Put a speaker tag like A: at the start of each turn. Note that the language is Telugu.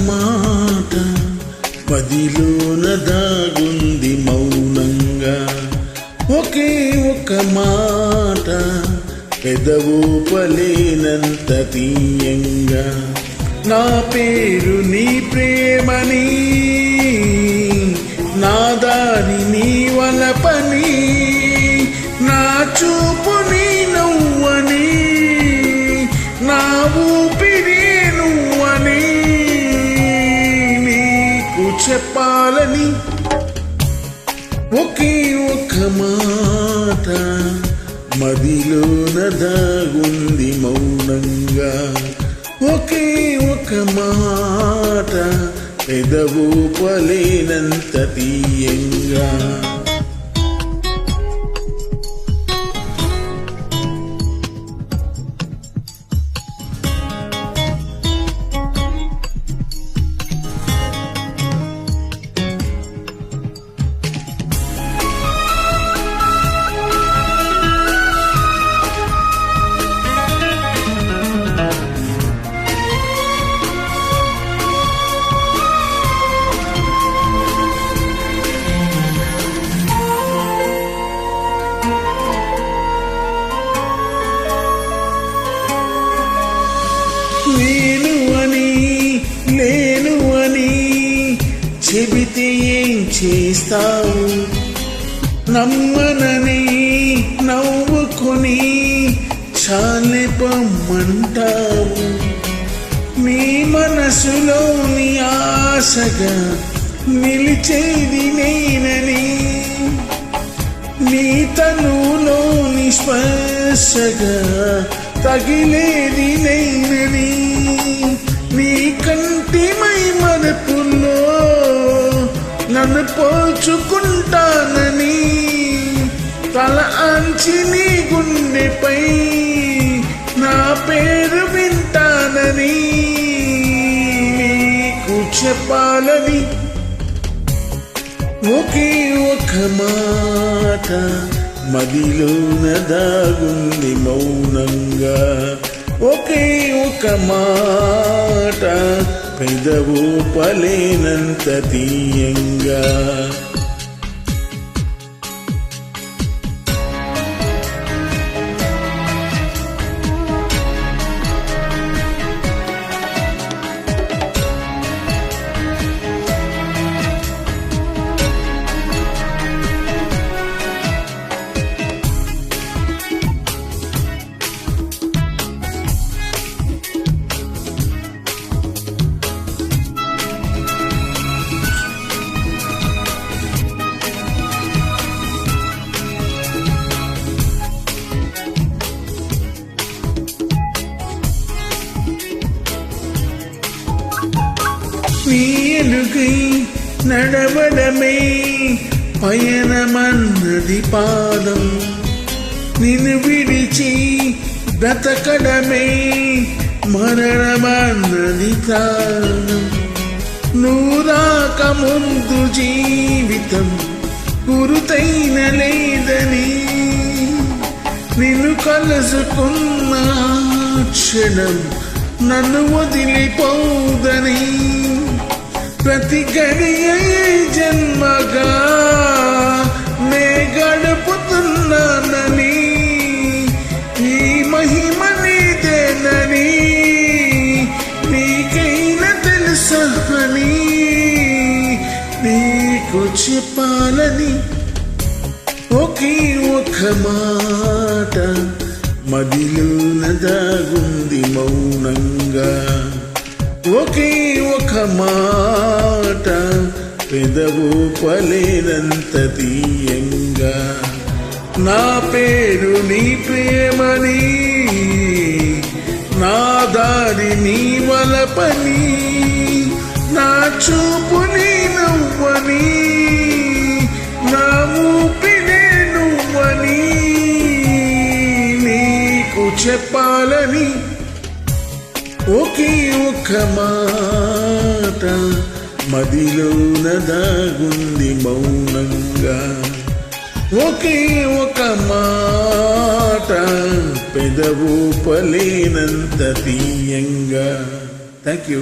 A: మాట మదిలోన దాగుంది మౌనంగా, ఒకే ఒక మాట పెదవు పలేనంత తీయంగా. నా పేరు నీ ప్రేమని, నా దారి నీ వలపని, నా చూపు నీ నువ్వని, నా ఊపిరి నువ్వని నీకు చెప్పాలని ఒకే ఒక మాట మదిలోన దాగుంది మౌనంగా, ఒకే ఒక మాట పెదవు పలేనంత తీయంగా. లేను అని చెబితే ఏం చేస్తావు, నమ్మనని నవ్వుకొని చాలే పొమ్మంటావు. నీ మనసులోని ఆశగా నిలిచేది నేనని, నీ తనులోని స్పర్శగా తగిలేది నేనని, నీ కంటి మై మరపుల్లో నన్ను పోల్చుకుంటానని, తల అంచి నీ గుండెపై నా పేరు వింటానని నీకు చెప్పాలని ఒకే ఒక మాట మదిలోన దాగుంది మౌనంగా, ఒకే ఒక మాట పెదవు పలేనంత తీయంగా. నీ ఎలుగై నడవడమే పయనమన్నది పాదం, నిన్ను విడిచి బ్రతకడమే మరణమన్నది తాళం. నువ్వు రాక ముందు జీవితం గురుతైన లేదని, నిన్ను కలుసుకున్న క్షణం నన్ను వదిలిపోదని, ప్రతి గడియ జన్మగా నే గడుపుతున్నానని, ఈ మహిమ నీదేనని నీకైనా తెలుసని నీకు చెప్పాలని ఒకే ఒక మాట మదిలోన దాగుంది మౌనంగా, ఒకే ఒక మాట పెదవు పలేనంత తీయంగా. నా పేరు నీ ప్రేమని, నా దారి నీ వలపని, నా చూపు నీ నువ్వని, నా ఊపిరే నువ్వని నీకు చెప్పాలని ఒకే ఒక మాట మదిలోన దాగుంది మౌనంగా, ఒకే ఒక మాట పెదవు పలేనంత తీయంగా. Thank you.